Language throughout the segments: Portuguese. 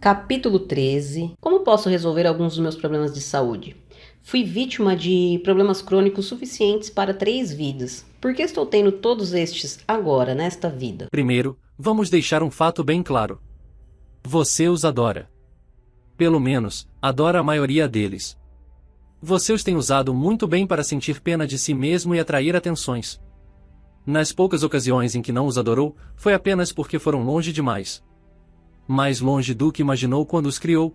Capítulo 13. Como posso resolver alguns dos meus problemas de saúde? Fui vítima de problemas crônicos suficientes para 3 vidas. Por que estou tendo todos estes agora, nesta vida? Primeiro, vamos deixar um fato bem claro. Você os adora. Pelo menos, adora a maioria deles. Você os tem usado muito bem para sentir pena de si mesmo e atrair atenções. Nas poucas ocasiões em que não os adorou, foi apenas porque foram longe demais. Mais longe do que imaginou quando os criou.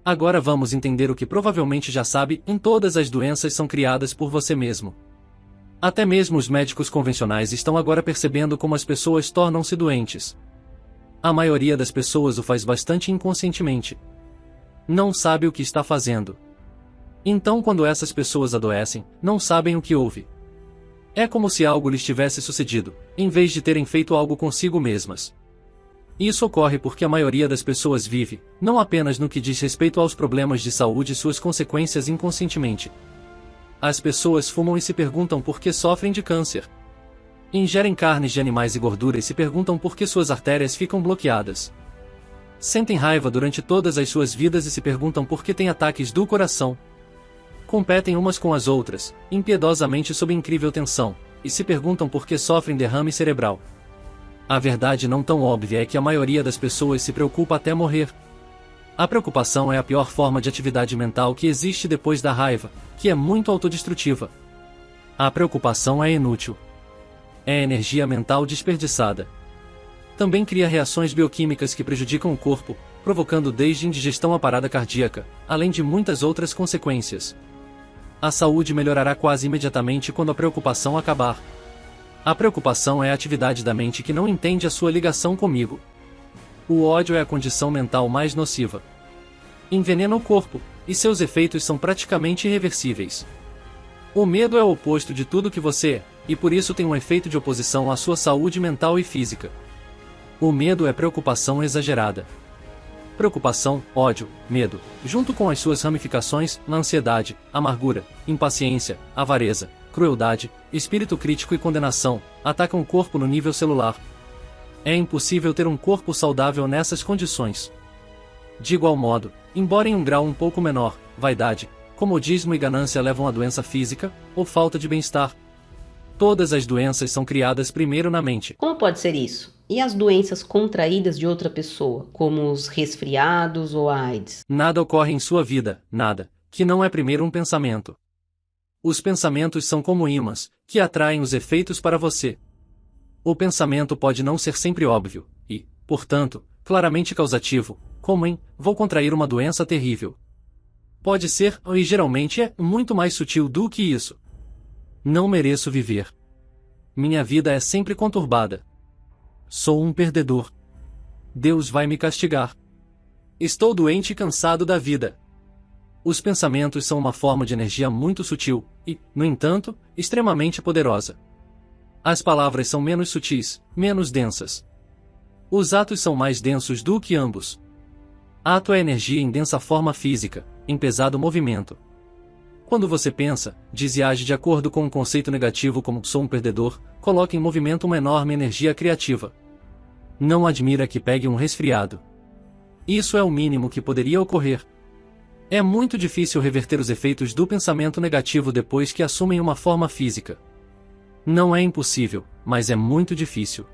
Agora vamos entender o que provavelmente já sabe: todas as doenças são criadas por você mesmo. Até mesmo os médicos convencionais estão agora percebendo como as pessoas tornam-se doentes. A maioria das pessoas o faz bastante inconscientemente. Não sabe o que está fazendo. Então, quando essas pessoas adoecem, não sabem o que houve. É como se algo lhes tivesse sucedido, em vez de terem feito algo consigo mesmas. Isso ocorre porque a maioria das pessoas vive, não apenas no que diz respeito aos problemas de saúde e suas consequências inconscientemente. As pessoas fumam e se perguntam por que sofrem de câncer. Ingerem carnes de animais e gordura e se perguntam por que suas artérias ficam bloqueadas. Sentem raiva durante todas as suas vidas e se perguntam por que têm ataques do coração. Competem umas com as outras, impiedosamente sob incrível tensão, e se perguntam por que sofrem derrame cerebral. A verdade não tão óbvia é que a maioria das pessoas se preocupa até morrer. A preocupação é a pior forma de atividade mental que existe depois da raiva, que é muito autodestrutiva. A preocupação é inútil. É energia mental desperdiçada. Também cria reações bioquímicas que prejudicam o corpo, provocando desde indigestão a parada cardíaca, além de muitas outras consequências. A saúde melhorará quase imediatamente quando a preocupação acabar. A preocupação é a atividade da mente que não entende a sua ligação comigo. O ódio é a condição mental mais nociva. Envenena o corpo, e seus efeitos são praticamente irreversíveis. O medo é o oposto de tudo que você é, e por isso tem um efeito de oposição à sua saúde mental e física. O medo é preocupação exagerada. Preocupação, ódio, medo, junto com as suas ramificações, na ansiedade, amargura, impaciência, avareza, crueldade, espírito crítico e condenação, atacam o corpo no nível celular. É impossível ter um corpo saudável nessas condições. De igual modo, embora em um grau um pouco menor, vaidade, comodismo e ganância levam à doença física, ou falta de bem-estar. Todas as doenças são criadas primeiro na mente. Como pode ser isso? E as doenças contraídas de outra pessoa, como os resfriados ou a AIDS? Nada ocorre em sua vida, nada, que não é primeiro um pensamento. Os pensamentos são como ímãs, que atraem os efeitos para você. O pensamento pode não ser sempre óbvio, e, portanto, claramente causativo, como em, vou contrair uma doença terrível. Pode ser, e geralmente é, muito mais sutil do que isso. Não mereço viver. Minha vida é sempre conturbada. Sou um perdedor. Deus vai me castigar. Estou doente e cansado da vida. Os pensamentos são uma forma de energia muito sutil, e, no entanto, extremamente poderosa. As palavras são menos sutis, menos densas. Os atos são mais densos do que ambos. Ato é energia em densa forma física, em pesado movimento. Quando você pensa, diz e age de acordo com um conceito negativo como sou um perdedor, coloca em movimento uma enorme energia criativa. Não admira que pegue um resfriado. Isso é o mínimo que poderia ocorrer. É muito difícil reverter os efeitos do pensamento negativo depois que assumem uma forma física. Não é impossível, mas é muito difícil.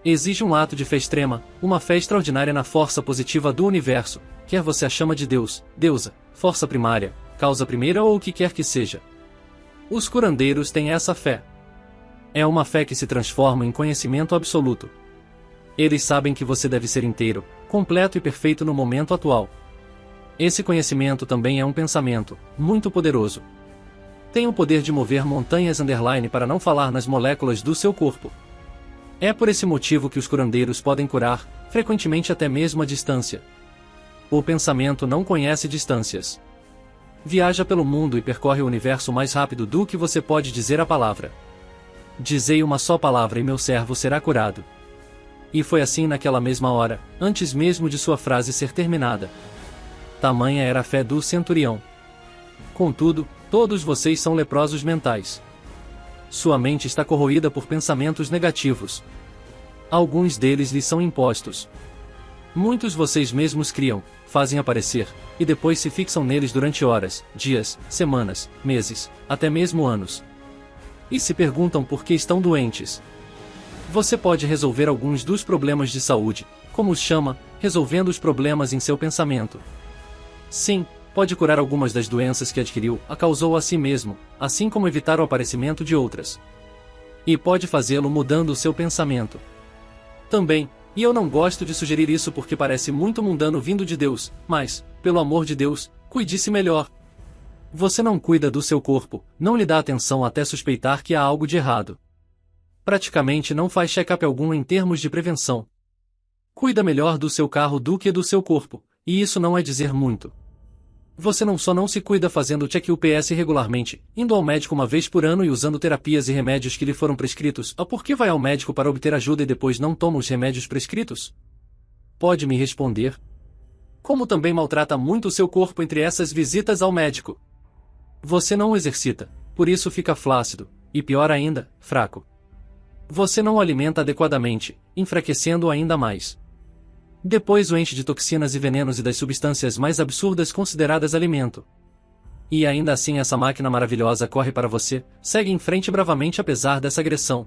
Exige um ato de fé extrema, uma fé extraordinária na força positiva do universo, quer você a chama de Deus, deusa, força primária, causa primeira ou o que quer que seja. Os curandeiros têm essa fé. É uma fé que se transforma em conhecimento absoluto. Eles sabem que você deve ser inteiro, completo e perfeito no momento atual. Esse conhecimento também é um pensamento, muito poderoso. Tem o poder de mover montanhas para não falar nas moléculas do seu corpo. É por esse motivo que os curandeiros podem curar, frequentemente até mesmo à distância. O pensamento não conhece distâncias. Viaja pelo mundo e percorre o universo mais rápido do que você pode dizer a palavra. Dizei uma só palavra e meu servo será curado. E foi assim naquela mesma hora, antes mesmo de sua frase ser terminada. Tamanha era a fé do centurião. Contudo, todos vocês são leprosos mentais. Sua mente está corroída por pensamentos negativos. Alguns deles lhe são impostos. Muitos vocês mesmos criam, fazem aparecer, e depois se fixam neles durante horas, dias, semanas, meses, até mesmo anos. E se perguntam por que estão doentes. Você pode resolver alguns dos problemas de saúde, como os chama, resolvendo os problemas em seu pensamento. Sim, pode curar algumas das doenças que adquiriu, causou a si mesmo, assim como evitar o aparecimento de outras. E pode fazê-lo mudando o seu pensamento. Também, e eu não gosto de sugerir isso porque parece muito mundano vindo de Deus, mas, pelo amor de Deus, cuide-se melhor. Você não cuida do seu corpo, não lhe dá atenção até suspeitar que há algo de errado. Praticamente não faz check-up algum em termos de prevenção. Cuida melhor do seu carro do que do seu corpo, e isso não é dizer muito. Você não só não se cuida fazendo check-ups regularmente, indo ao médico uma vez por ano e usando terapias e remédios que lhe foram prescritos, por que vai ao médico para obter ajuda e depois não toma os remédios prescritos? Pode me responder? Como também maltrata muito o seu corpo entre essas visitas ao médico. Você não o exercita, por isso fica flácido, e pior ainda, fraco. Você não o alimenta adequadamente, enfraquecendo-o ainda mais. Depois o enche de toxinas e venenos e das substâncias mais absurdas consideradas alimento. E ainda assim essa máquina maravilhosa corre para você, segue em frente bravamente apesar dessa agressão.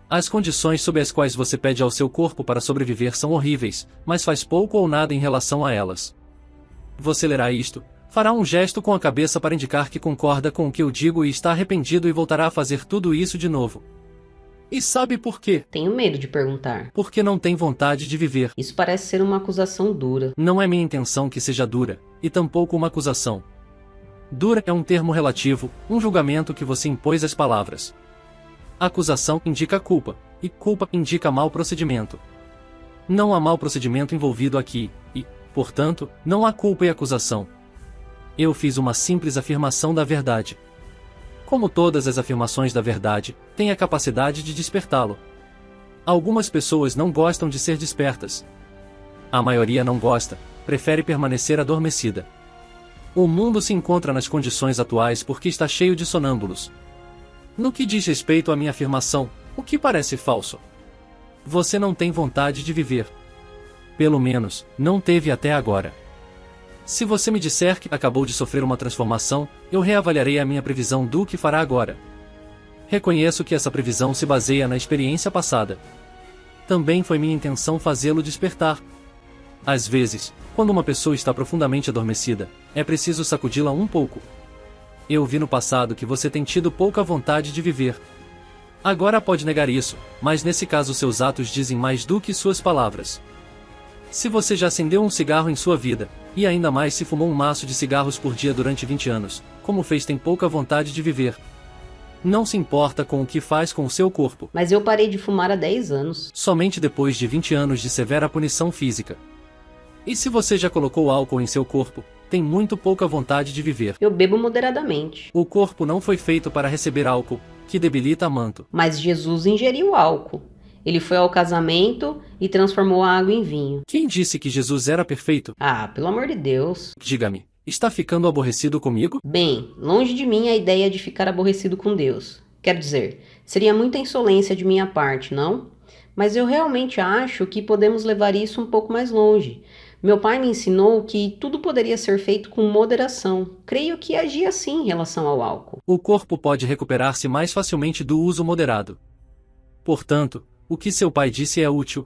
As condições sob as quais você pede ao seu corpo para sobreviver são horríveis, mas faz pouco ou nada em relação a elas. Você lerá isto, fará um gesto com a cabeça para indicar que concorda com o que eu digo e está arrependido e voltará a fazer tudo isso de novo. E sabe por quê? Tenho medo de perguntar. Porque não tem vontade de viver. Isso parece ser uma acusação dura. Não é minha intenção que seja dura, e tampouco uma acusação. Dura é um termo relativo, um julgamento que você impôs às palavras. Acusação indica culpa, e culpa indica mau procedimento. Não há mau procedimento envolvido aqui, e, portanto, não há culpa e acusação. Eu fiz uma simples afirmação da verdade. Como todas as afirmações da verdade, tem a capacidade de despertá-lo. Algumas pessoas não gostam de ser despertas. A maioria não gosta, prefere permanecer adormecida. O mundo se encontra nas condições atuais porque está cheio de sonâmbulos. No que diz respeito à minha afirmação, o que parece falso? Você não tem vontade de viver. Pelo menos, não teve até agora. Se você me disser que acabou de sofrer uma transformação, eu reavaliarei a minha previsão do que fará agora. Reconheço que essa previsão se baseia na experiência passada. Também foi minha intenção fazê-lo despertar. Às vezes, quando uma pessoa está profundamente adormecida, é preciso sacudi-la um pouco. Eu vi no passado que você tem tido pouca vontade de viver. Agora pode negar isso, mas nesse caso seus atos dizem mais do que suas palavras. Se você já acendeu um cigarro em sua vida, e ainda mais se fumou um maço de cigarros por dia durante 20 anos, como fez tem pouca vontade de viver. Não se importa com o que faz com o seu corpo. Mas eu parei de fumar há 10 anos. Somente depois de 20 anos de severa punição física. E se você já colocou álcool em seu corpo, tem muito pouca vontade de viver. Eu bebo moderadamente. O corpo não foi feito para receber álcool, que debilita a manto. Mas Jesus ingeriu álcool. Ele foi ao casamento e transformou a água em vinho. Quem disse que Jesus era perfeito? Ah, pelo amor de Deus. Diga-me, está ficando aborrecido comigo? Bem, longe de mim a ideia de ficar aborrecido com Deus. Quero dizer, seria muita insolência de minha parte, não? Mas eu realmente acho que podemos levar isso um pouco mais longe. Meu pai me ensinou que tudo poderia ser feito com moderação. Creio que agia assim em relação ao álcool. O corpo pode recuperar-se mais facilmente do uso moderado. Portanto, o que seu pai disse é útil.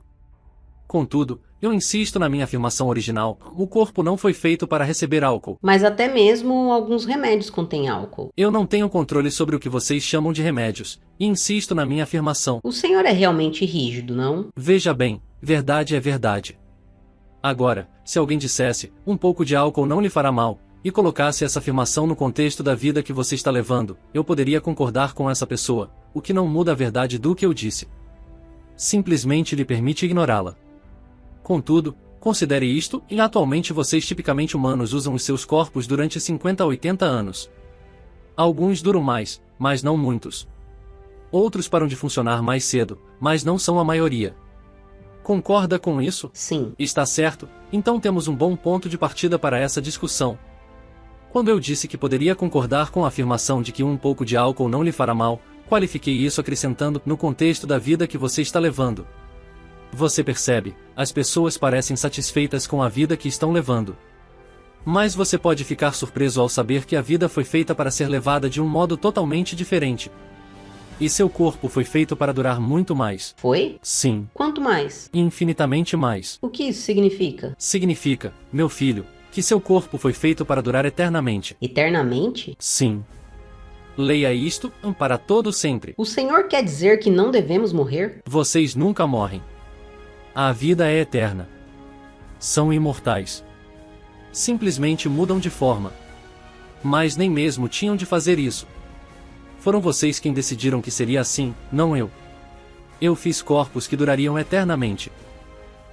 Contudo, eu insisto na minha afirmação original, o corpo não foi feito para receber álcool. Mas até mesmo alguns remédios contêm álcool. Eu não tenho controle sobre o que vocês chamam de remédios, e insisto na minha afirmação. O senhor é realmente rígido, não? Veja bem, verdade é verdade. Agora, se alguém dissesse, um pouco de álcool não lhe fará mal, e colocasse essa afirmação no contexto da vida que você está levando, eu poderia concordar com essa pessoa, o que não muda a verdade do que eu disse. Simplesmente lhe permite ignorá-la. Contudo, considere isto, e atualmente vocês tipicamente humanos usam os seus corpos durante 50 a 80 anos. Alguns duram mais, mas não muitos. Outros param de funcionar mais cedo, mas não são a maioria. Concorda com isso? Sim. Está certo, então temos um bom ponto de partida para essa discussão. Quando eu disse que poderia concordar com a afirmação de que um pouco de álcool não lhe fará mal, qualifiquei isso acrescentando no contexto da vida que você está levando. Você percebe, as pessoas parecem satisfeitas com a vida que estão levando. Mas você pode ficar surpreso ao saber que a vida foi feita para ser levada de um modo totalmente diferente. E seu corpo foi feito para durar muito mais. Foi? Sim. Quanto mais? Infinitamente mais. O que isso significa? Significa, meu filho, que seu corpo foi feito para durar eternamente. Eternamente? Sim. Leia isto, para todo sempre. O Senhor quer dizer que não devemos morrer? Vocês nunca morrem. A vida é eterna. São imortais. Simplesmente mudam de forma. Mas nem mesmo tinham de fazer isso. Foram vocês quem decidiram que seria assim, não eu. Eu fiz corpos que durariam eternamente.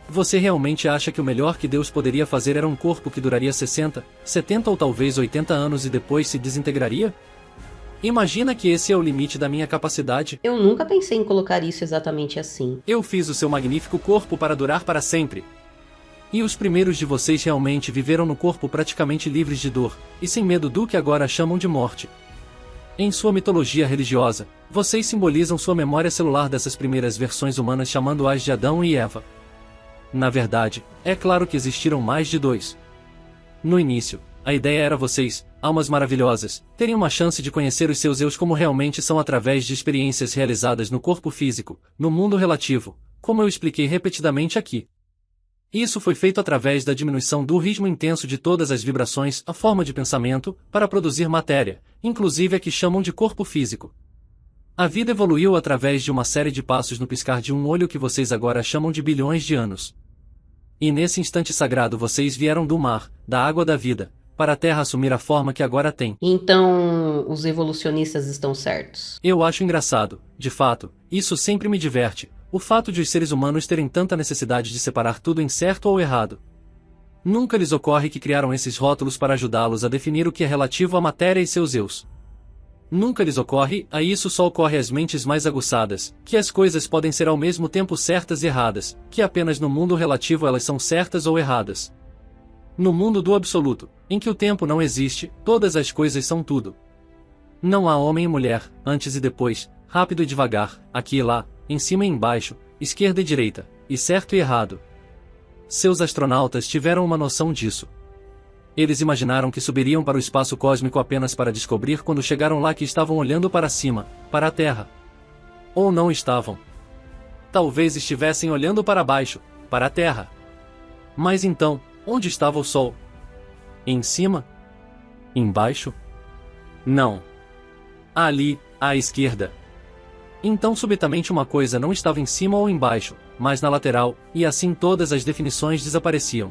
Você realmente acha que o melhor que Deus poderia fazer era um corpo que duraria 60, 70 ou talvez 80 anos e depois se desintegraria? Imagina que esse é o limite da minha capacidade. Eu nunca pensei em colocar isso exatamente assim. Eu fiz o seu magnífico corpo para durar para sempre. E os primeiros de vocês realmente viveram no corpo praticamente livres de dor, e sem medo do que agora chamam de morte. Em sua mitologia religiosa, vocês simbolizam sua memória celular dessas primeiras versões humanas chamando-as de Adão e Eva. Na verdade, é claro que existiram mais de dois. No início, a ideia era vocês, almas maravilhosas, terem uma chance de conhecer os seus eus como realmente são através de experiências realizadas no corpo físico, no mundo relativo, como eu expliquei repetidamente aqui. Isso foi feito através da diminuição do ritmo intenso de todas as vibrações, a forma de pensamento, para produzir matéria, inclusive a que chamam de corpo físico. A vida evoluiu através de uma série de passos no piscar de um olho que vocês agora chamam de bilhões de anos. E nesse instante sagrado vocês vieram do mar, da água da vida, para a Terra assumir a forma que agora tem. Então, os evolucionistas estão certos. Eu acho engraçado, de fato, isso sempre me diverte. O fato de os seres humanos terem tanta necessidade de separar tudo em certo ou errado. Nunca lhes ocorre que criaram esses rótulos para ajudá-los a definir o que é relativo à matéria e seus eus. Nunca lhes ocorre, a isso só ocorre às mentes mais aguçadas, que as coisas podem ser ao mesmo tempo certas e erradas, que apenas no mundo relativo elas são certas ou erradas. No mundo do absoluto, em que o tempo não existe, todas as coisas são tudo. Não há homem e mulher, antes e depois, rápido e devagar, aqui e lá, em cima e embaixo, esquerda e direita, e certo e errado. Seus astronautas tiveram uma noção disso. Eles imaginaram que subiriam para o espaço cósmico apenas para descobrir quando chegaram lá que estavam olhando para cima, para a Terra. Ou não estavam. Talvez estivessem olhando para baixo, para a Terra. Mas então, onde estava o Sol? Em cima? Embaixo? Não. Ali, à esquerda. Então subitamente uma coisa não estava em cima ou embaixo, mas na lateral, e assim todas as definições desapareciam.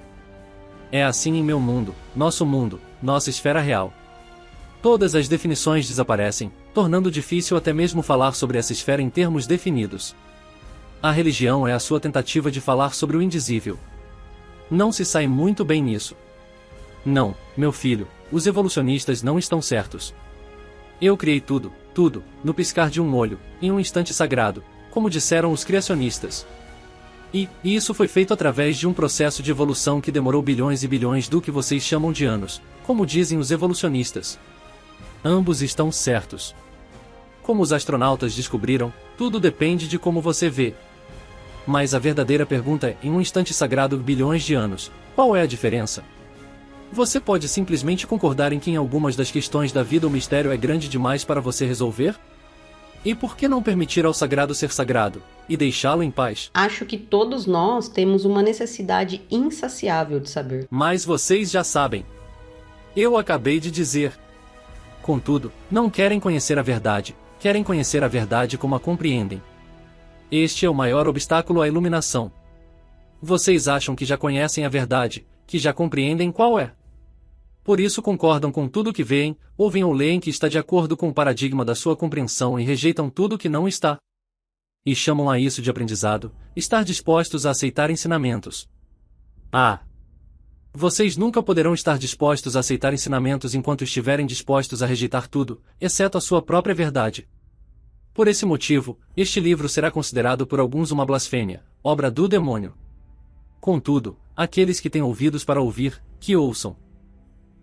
É assim em meu mundo, nossa esfera real. Todas as definições desaparecem, tornando difícil até mesmo falar sobre essa esfera em termos definidos. A religião é a sua tentativa de falar sobre o indizível. Não se sai muito bem nisso. Não, meu filho, os evolucionistas não estão certos. Eu criei tudo, no piscar de um olho, em um instante sagrado, como disseram os criacionistas. E isso foi feito através de um processo de evolução que demorou bilhões e bilhões do que vocês chamam de anos, como dizem os evolucionistas. Ambos estão certos. Como os astronautas descobriram, tudo depende de como você vê. Mas a verdadeira pergunta é, em um instante sagrado bilhões de anos, qual é a diferença? Você pode simplesmente concordar em que em algumas das questões da vida o mistério é grande demais para você resolver? E por que não permitir ao sagrado ser sagrado, e deixá-lo em paz? Acho que todos nós temos uma necessidade insaciável de saber. Mas vocês já sabem. Eu acabei de dizer. Contudo, não querem conhecer a verdade, querem conhecer a verdade como a compreendem. Este é o maior obstáculo à iluminação. Vocês acham que já conhecem a verdade, que já compreendem qual é. Por isso concordam com tudo que veem, ouvem ou leem que está de acordo com o paradigma da sua compreensão e rejeitam tudo que não está. E chamam a isso de aprendizado, estar dispostos a aceitar ensinamentos. Vocês nunca poderão estar dispostos a aceitar ensinamentos enquanto estiverem dispostos a rejeitar tudo, exceto a sua própria verdade. Por esse motivo, este livro será considerado por alguns uma blasfêmia, obra do demônio. Contudo, aqueles que têm ouvidos para ouvir, que ouçam.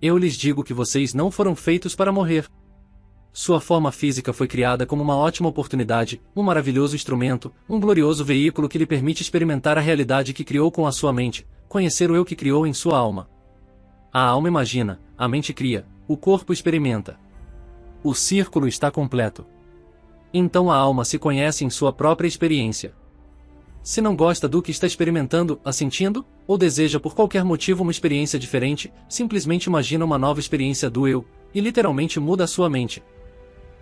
Eu lhes digo que vocês não foram feitos para morrer. sua forma física foi criada como uma ótima oportunidade, um maravilhoso instrumento, um glorioso veículo que lhe permite experimentar a realidade que criou com a sua mente, conhecer o eu que criou em sua alma. A alma imagina, a mente cria, o corpo experimenta. O círculo está completo. Então a alma se conhece em sua própria experiência. Se não gosta do que está experimentando, sentindo, ou deseja por qualquer motivo uma experiência diferente, simplesmente imagina uma nova experiência do eu, e literalmente muda a sua mente.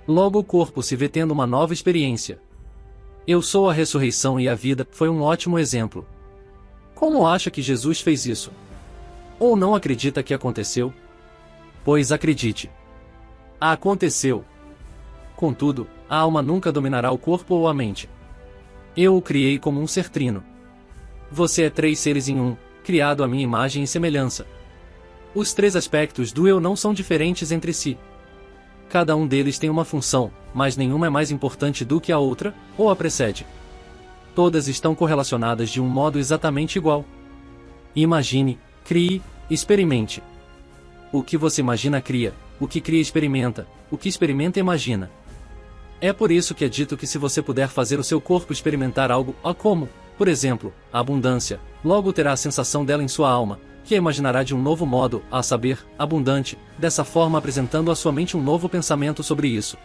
Logo o corpo se vê tendo uma nova experiência. Eu sou a ressurreição e a vida foi um ótimo exemplo. Como acha que Jesus fez isso? Ou não acredita que aconteceu? Pois acredite. Aconteceu. Contudo, a alma nunca dominará o corpo ou a mente. Eu o criei como um ser trino. Você é 3 seres em um, criado à minha imagem e semelhança. Os 3 aspectos do eu não são diferentes entre si. Cada um deles tem uma função, mas nenhuma é mais importante do que a outra, ou a precede. Todas estão correlacionadas de um modo exatamente igual. Imagine, crie, experimente. O que você imagina cria, o que cria experimenta, o que experimenta imagina. É por isso que é dito que se você puder fazer o seu corpo experimentar algo, como, por exemplo, a abundância, logo terá a sensação dela em sua alma, que a imaginará de um novo modo, a saber, abundante, dessa forma apresentando à sua mente um novo pensamento sobre isso.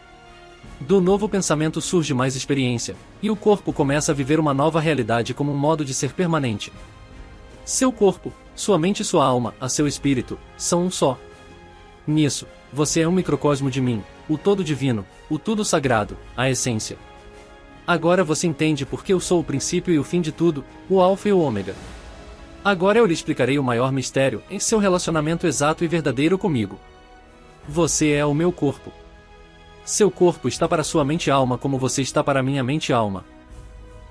Do novo pensamento surge mais experiência, e o corpo começa a viver uma nova realidade como um modo de ser permanente. Seu corpo, sua mente e sua alma, seu espírito, são um só. Nisso, você é um microcosmo de mim, o todo divino, o tudo sagrado, a essência. Agora você entende por que eu sou o princípio e o fim de tudo, o alfa e o ômega. Agora eu lhe explicarei o maior mistério em seu relacionamento exato e verdadeiro comigo. Você é o meu corpo. Seu corpo está para sua mente e alma como você está para minha mente e alma.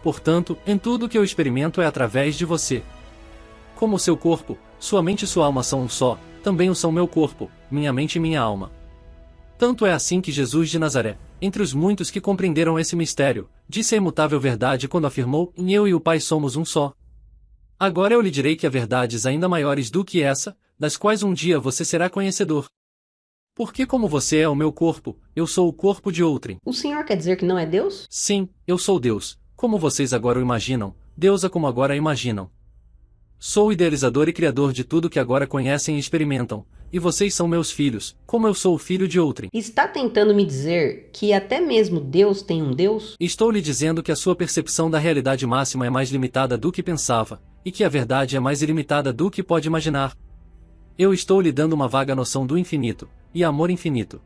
Portanto, em tudo que eu experimento é através de você. Como seu corpo, sua mente e sua alma são um só, também o são meu corpo, minha mente e minha alma. Tanto é assim que Jesus de Nazaré, entre os muitos que compreenderam esse mistério, disse a imutável verdade quando afirmou: eu e o Pai somos um só. Agora eu lhe direi que há verdades ainda maiores do que essa, das quais um dia você será conhecedor. Porque como você é o meu corpo, eu sou o corpo de outrem. O senhor quer dizer que não é Deus? Sim, eu sou Deus, como vocês agora o imaginam, deusa como agora a imaginam. Sou o idealizador e criador de tudo que agora conhecem e experimentam, e vocês são meus filhos, como eu sou o filho de outrem. Está tentando me dizer que até mesmo Deus tem um Deus? Estou lhe dizendo que a sua percepção da realidade máxima é mais limitada do que pensava, e que a verdade é mais ilimitada do que pode imaginar. Eu estou lhe dando uma vaga noção do infinito, e amor infinito.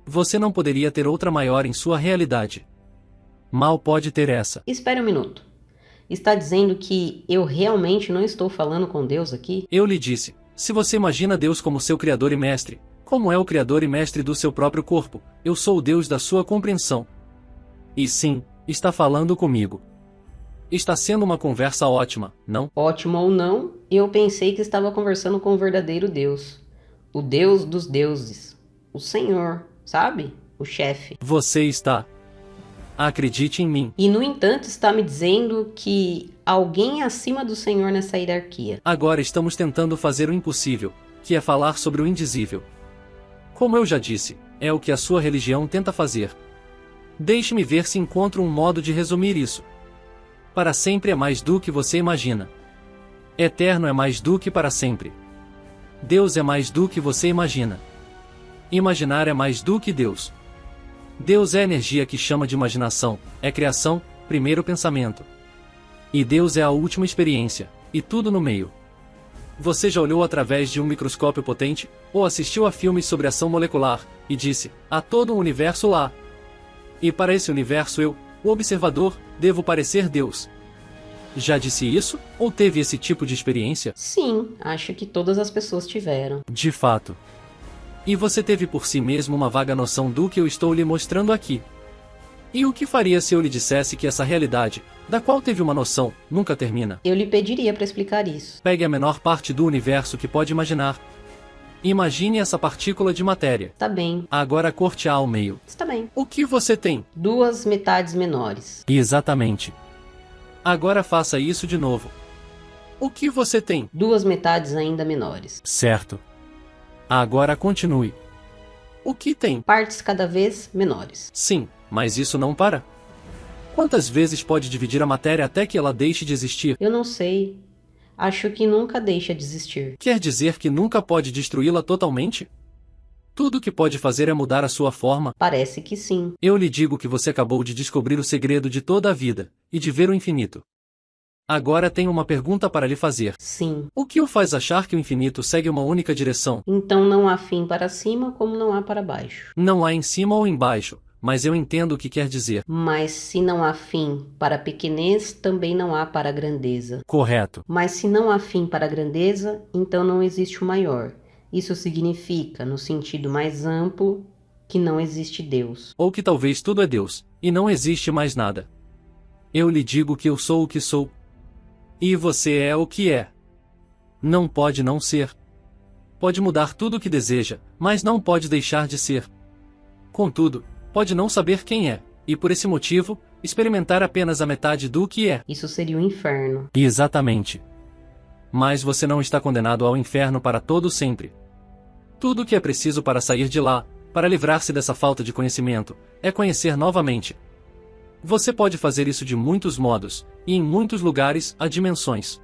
Você não poderia ter outra maior em sua realidade. Mal pode ter essa. Espere um minuto. Está dizendo que eu realmente não estou falando com Deus aqui? Eu lhe disse, se você imagina Deus como seu criador e mestre, como é o criador e mestre do seu próprio corpo, eu sou o Deus da sua compreensão. E sim, está falando comigo. Está sendo uma conversa ótima, não? Ótimo ou não, eu pensei que estava conversando com o verdadeiro Deus. O Deus dos deuses. O Senhor, sabe? O chefe. Você está. Acredite em mim. E no entanto está me dizendo que alguém é acima do Senhor nessa hierarquia. Agora estamos tentando fazer o impossível, que é falar sobre o indizível. Como eu já disse, é o que a sua religião tenta fazer. Deixe-me ver se encontro um modo de resumir isso. Para sempre é mais do que você imagina. Eterno é mais do que para sempre. Deus é mais do que você imagina. Imaginar é mais do que Deus. Deus é a energia que chama de imaginação, é criação, primeiro pensamento. E Deus é a última experiência, e tudo no meio. Você já olhou através de um microscópio potente, ou assistiu a filmes sobre ação molecular, e disse, há todo um universo lá. E para esse universo eu, o observador, devo parecer Deus. Já disse isso, ou teve esse tipo de experiência? Sim, acho que todas as pessoas tiveram. De fato. E você teve por si mesmo uma vaga noção do que eu estou lhe mostrando aqui. E o que faria se eu lhe dissesse que essa realidade, da qual teve uma noção, nunca termina? Eu lhe pediria para explicar isso. Pegue a menor parte do universo que pode imaginar. Imagine essa partícula de matéria. Tá bem. Agora corte-a ao meio. Está bem. O que você tem? 2 metades menores. Exatamente. Agora faça isso de novo. O que você tem? 2 metades ainda menores. Certo. Agora continue. O que tem? Partes cada vez menores. Sim, mas isso não para. Quantas vezes pode dividir a matéria até que ela deixe de existir? Eu não sei. Acho que nunca deixa de existir. Quer dizer que nunca pode destruí-la totalmente? Tudo o que pode fazer é mudar a sua forma. Parece que sim. Eu lhe digo que você acabou de descobrir o segredo de toda a vida, e de ver o infinito. Agora tenho uma pergunta para lhe fazer. Sim. O que o faz achar que o infinito segue uma única direção? Então não há fim para cima como não há para baixo. Não há em cima ou embaixo, mas eu entendo o que quer dizer. Mas se não há fim para a pequenez, também não há para a grandeza. Correto. Mas se não há fim para a grandeza, então não existe o maior. Isso significa, no sentido mais amplo, que não existe Deus. Ou que talvez tudo é Deus, e não existe mais nada. Eu lhe digo que eu sou o que sou. E você é o que é. Não pode não ser. Pode mudar tudo o que deseja, mas não pode deixar de ser. Contudo, pode não saber quem é, e por esse motivo, experimentar apenas a metade do que é. Isso seria o inferno. Exatamente. Mas você não está condenado ao inferno para todo sempre. Tudo o que é preciso para sair de lá, para livrar-se dessa falta de conhecimento, é conhecer novamente. Você pode fazer isso de muitos modos, e em muitos lugares há dimensões.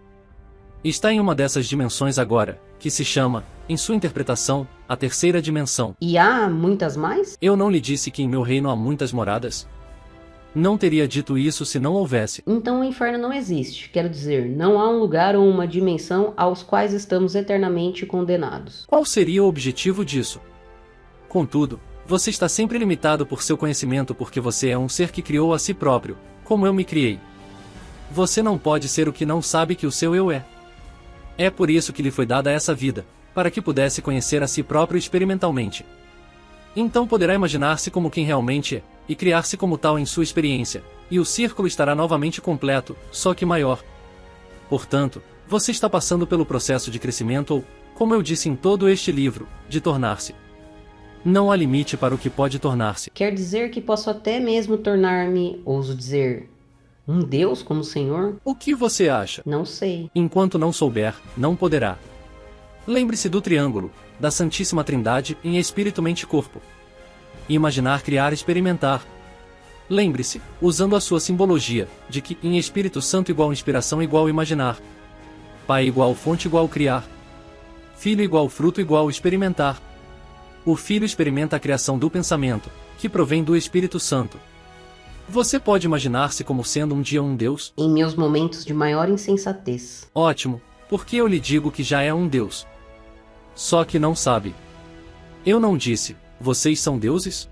Está em uma dessas dimensões agora, que se chama, em sua interpretação, a terceira dimensão. E há muitas mais? Eu não lhe disse que em meu reino há muitas moradas? Não teria dito isso se não houvesse. Então o inferno não existe. Quero dizer, não há um lugar ou uma dimensão aos quais estamos eternamente condenados. Qual seria o objetivo disso? Contudo, você está sempre limitado por seu conhecimento porque você é um ser que criou a si próprio, como eu me criei. Você não pode ser o que não sabe que o seu eu é. É por isso que lhe foi dada essa vida, para que pudesse conhecer a si próprio experimentalmente. Então poderá imaginar-se como quem realmente é, e criar-se como tal em sua experiência, e o círculo estará novamente completo, só que maior. Portanto, você está passando pelo processo de crescimento ou, como eu disse em todo este livro, de tornar-se. Não há limite para o que pode tornar-se. Quer dizer que posso até mesmo tornar-me, ouso dizer, um Deus como Senhor? O que você acha? Não sei. Enquanto não souber, não poderá. Lembre-se do triângulo, da Santíssima Trindade em espírito, mente e corpo. Imaginar, criar, experimentar. Lembre-se, usando a sua simbologia, de que em Espírito Santo igual inspiração igual imaginar. Pai igual fonte igual criar. Filho igual fruto igual experimentar. O Filho experimenta a criação do pensamento, que provém do Espírito Santo. Você pode imaginar-se como sendo um dia um Deus? Em meus momentos de maior insensatez. Ótimo, porque eu lhe digo que já é um Deus. Só que não sabe. Eu não disse, vocês são deuses?